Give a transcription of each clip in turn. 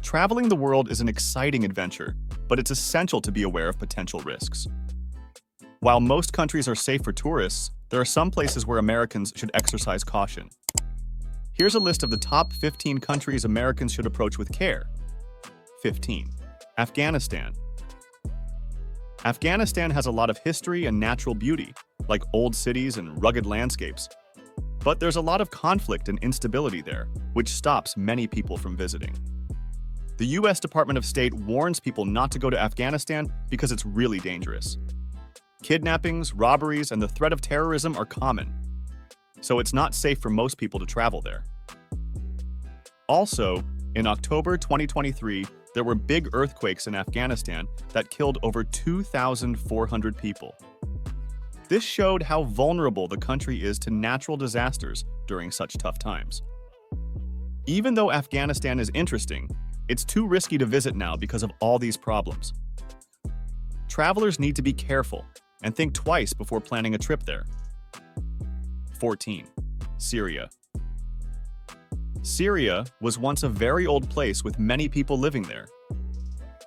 Traveling the world is an exciting adventure, but it's essential to be aware of potential risks. While most countries are safe for tourists, there are some places where Americans should exercise caution. Here's a list of the top 15 countries Americans should approach with care. 15. Afghanistan. Afghanistan has a lot of history and natural beauty, like old cities and rugged landscapes. But there's a lot of conflict and instability there, which stops many people from visiting. The US Department of State warns people not to go to Afghanistan because it's really dangerous. Kidnappings, robberies, and the threat of terrorism are common, so it's not safe for most people to travel there. Also, in October 2023, there were big earthquakes in Afghanistan that killed over 2,400 people. This showed how vulnerable the country is to natural disasters during such tough times. Even though Afghanistan is interesting, it's too risky to visit now because of all these problems. Travelers need to be careful and think twice before planning a trip there. 14. Syria. Syria was once a very old place with many people living there.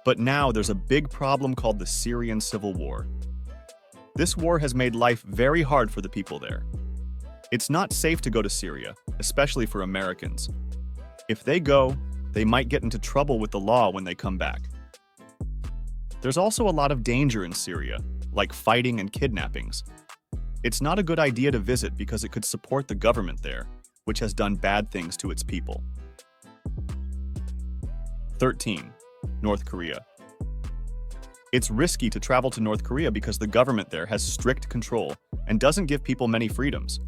But now there's a big problem called the Syrian Civil War. This war has made life very hard for the people there. It's not safe to go to Syria, especially for Americans. If they go, they might get into trouble with the law when they come back. There's also a lot of danger in Syria, like fighting and kidnappings. It's not a good idea to visit because it could support the government there, which has done bad things to its people. 13. North Korea. It's risky to travel to North Korea because the government there has strict control and doesn't give people many freedoms.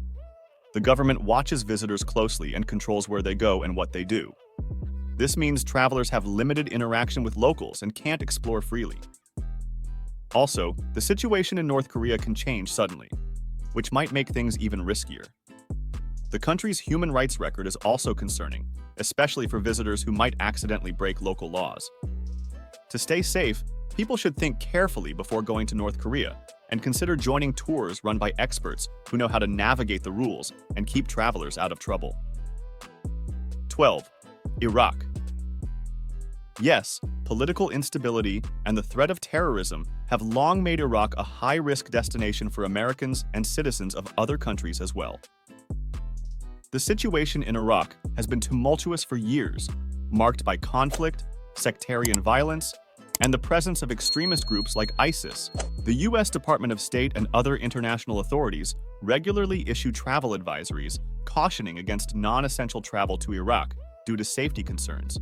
The government watches visitors closely and controls where they go and what they do. This means travelers have limited interaction with locals and can't explore freely. Also, the situation in North Korea can change suddenly, which might make things even riskier. The country's human rights record is also concerning, especially for visitors who might accidentally break local laws. To stay safe, people should think carefully before going to North Korea and consider joining tours run by experts who know how to navigate the rules and keep travelers out of trouble. 12. Iraq. Yes, political instability and the threat of terrorism have long made Iraq a high-risk destination for Americans and citizens of other countries as well. The situation in Iraq has been tumultuous for years, marked by conflict, sectarian violence, and the presence of extremist groups like ISIS. The US Department of State and other international authorities regularly issue travel advisories cautioning against non-essential travel to Iraq due to safety concerns.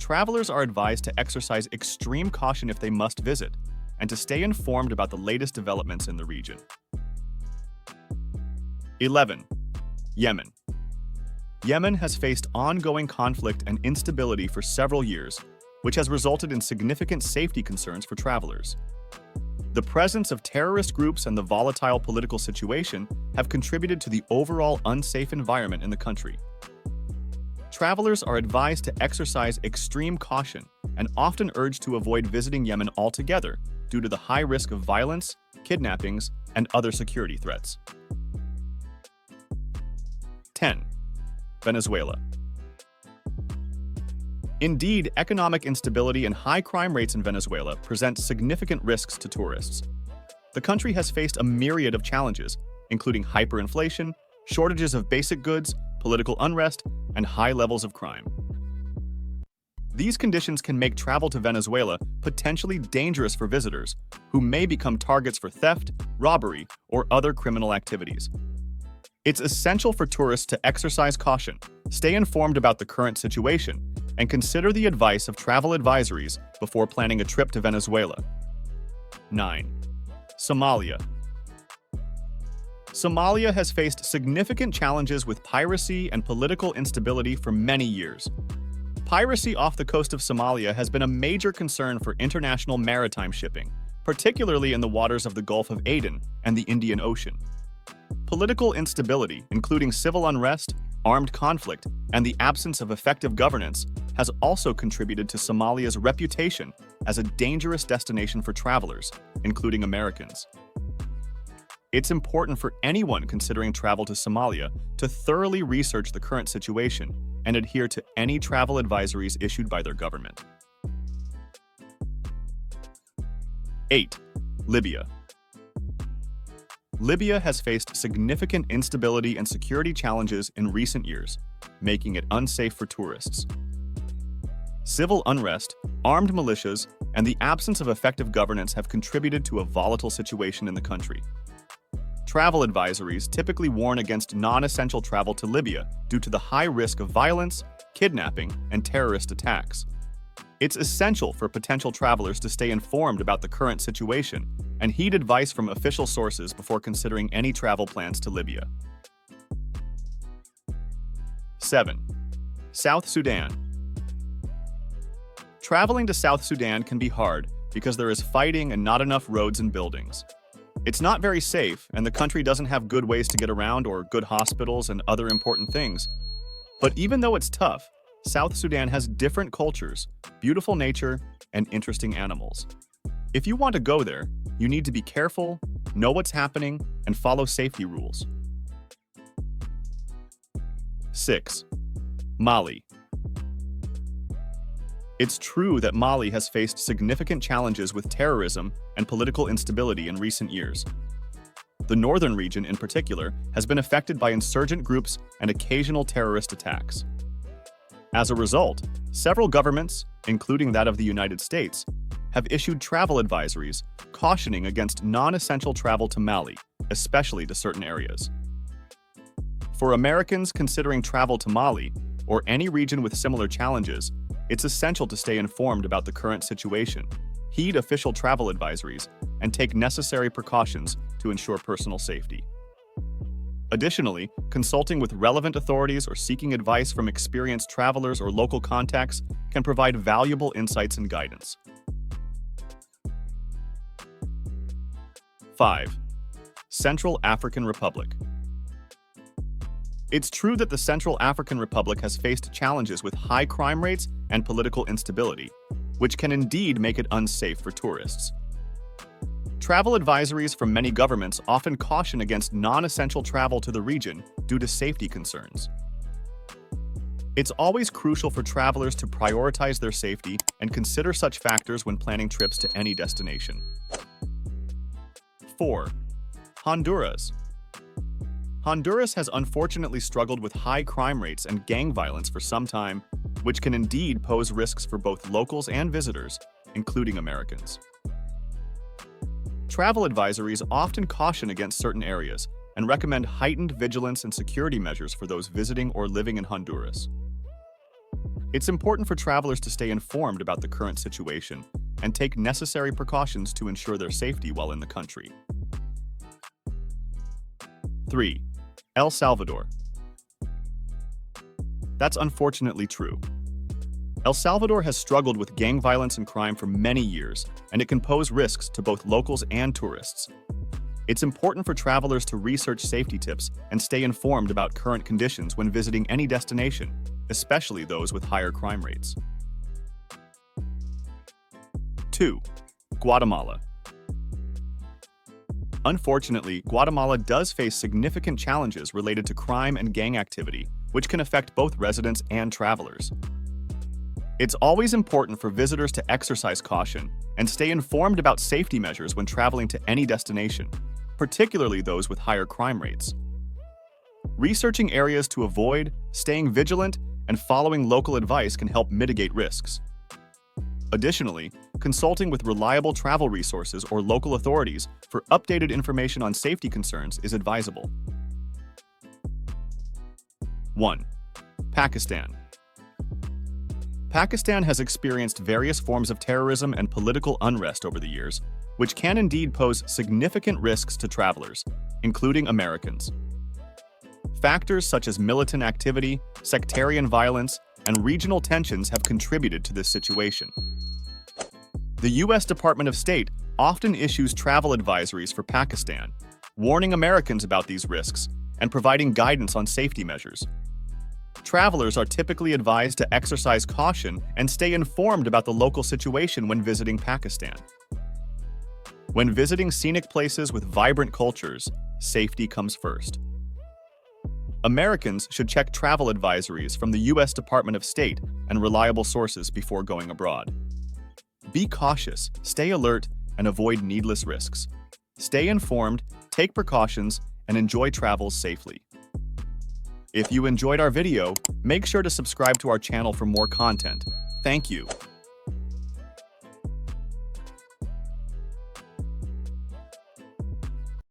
Travelers are advised to exercise extreme caution if they must visit, and to stay informed about the latest developments in the region. 11. Yemen. Yemen has faced ongoing conflict and instability for several years, which has resulted in significant safety concerns for travelers. The presence of terrorist groups and the volatile political situation have contributed to the overall unsafe environment in the country. Travelers are advised to exercise extreme caution and often urged to avoid visiting Yemen altogether due to the high risk of violence, kidnappings, and other security threats. 10. Venezuela. Indeed, economic instability and high crime rates in Venezuela present significant risks to tourists. The country has faced a myriad of challenges, including hyperinflation, shortages of basic goods, political unrest, and high levels of crime. These conditions can make travel to Venezuela potentially dangerous for visitors, who may become targets for theft, robbery, or other criminal activities. It's essential for tourists to exercise caution, stay informed about the current situation, and consider the advice of travel advisories before planning a trip to Venezuela. 9. Somalia. Somalia has faced significant challenges with piracy and political instability for many years. Piracy off the coast of Somalia has been a major concern for international maritime shipping, particularly in the waters of the Gulf of Aden and the Indian Ocean. Political instability, including civil unrest, armed conflict, and the absence of effective governance, has also contributed to Somalia's reputation as a dangerous destination for travelers, including Americans. It's important for anyone considering travel to Somalia to thoroughly research the current situation and adhere to any travel advisories issued by their government. 8. Libya. Libya has faced significant instability and security challenges in recent years, making it unsafe for tourists. Civil unrest, armed militias, and the absence of effective governance have contributed to a volatile situation in the country. Travel advisories typically warn against non-essential travel to Libya due to the high risk of violence, kidnapping, and terrorist attacks. It's essential for potential travelers to stay informed about the current situation and heed advice from official sources before considering any travel plans to Libya. 7. South Sudan. Traveling to South Sudan can be hard because there is fighting and not enough roads and buildings. It's not very safe, and the country doesn't have good ways to get around or good hospitals and other important things. But even though it's tough, South Sudan has different cultures, beautiful nature, and interesting animals. If you want to go there, you need to be careful, know what's happening, and follow safety rules. 6. Mali. It's true that Mali has faced significant challenges with terrorism and political instability in recent years. The northern region, in particular, has been affected by insurgent groups and occasional terrorist attacks. As a result, several governments, including that of the United States, have issued travel advisories cautioning against non-essential travel to Mali, especially to certain areas. For Americans considering travel to Mali, or any region with similar challenges, it's essential to stay informed about the current situation, heed official travel advisories, and take necessary precautions to ensure personal safety. Additionally, consulting with relevant authorities or seeking advice from experienced travelers or local contacts can provide valuable insights and guidance. 5. Central African Republic. It's true that the Central African Republic has faced challenges with high crime rates and political instability, which can indeed make it unsafe for tourists. Travel advisories from many governments often caution against non-essential travel to the region due to safety concerns. It's always crucial for travelers to prioritize their safety and consider such factors when planning trips to any destination. 4. Honduras. Honduras has unfortunately struggled with high crime rates and gang violence for some time, which can indeed pose risks for both locals and visitors, including Americans. Travel advisories often caution against certain areas and recommend heightened vigilance and security measures for those visiting or living in Honduras. It's important for travelers to stay informed about the current situation and take necessary precautions to ensure their safety while in the country. 3. El Salvador. That's unfortunately true. El Salvador has struggled with gang violence and crime for many years, and it can pose risks to both locals and tourists. It's important for travelers to research safety tips and stay informed about current conditions when visiting any destination, especially those with higher crime rates. 2. Guatemala. Unfortunately, Guatemala does face significant challenges related to crime and gang activity, which can affect both residents and travelers. It's always important for visitors to exercise caution and stay informed about safety measures when traveling to any destination, particularly those with higher crime rates. Researching areas to avoid, staying vigilant, and following local advice can help mitigate risks. Additionally, consulting with reliable travel resources or local authorities for updated information on safety concerns is advisable. 1. Pakistan. Pakistan has experienced various forms of terrorism and political unrest over the years, which can indeed pose significant risks to travelers, including Americans. Factors such as militant activity, sectarian violence, and regional tensions have contributed to this situation. The U.S. Department of State often issues travel advisories for Pakistan, warning Americans about these risks and providing guidance on safety measures. Travelers are typically advised to exercise caution and stay informed about the local situation when visiting Pakistan. When visiting scenic places with vibrant cultures, safety comes first. Americans should check travel advisories from the U.S. Department of State and reliable sources before going abroad. Be cautious, stay alert, and avoid needless risks. Stay informed, take precautions, and enjoy travels safely. If you enjoyed our video, make sure to subscribe to our channel for more content. Thank you.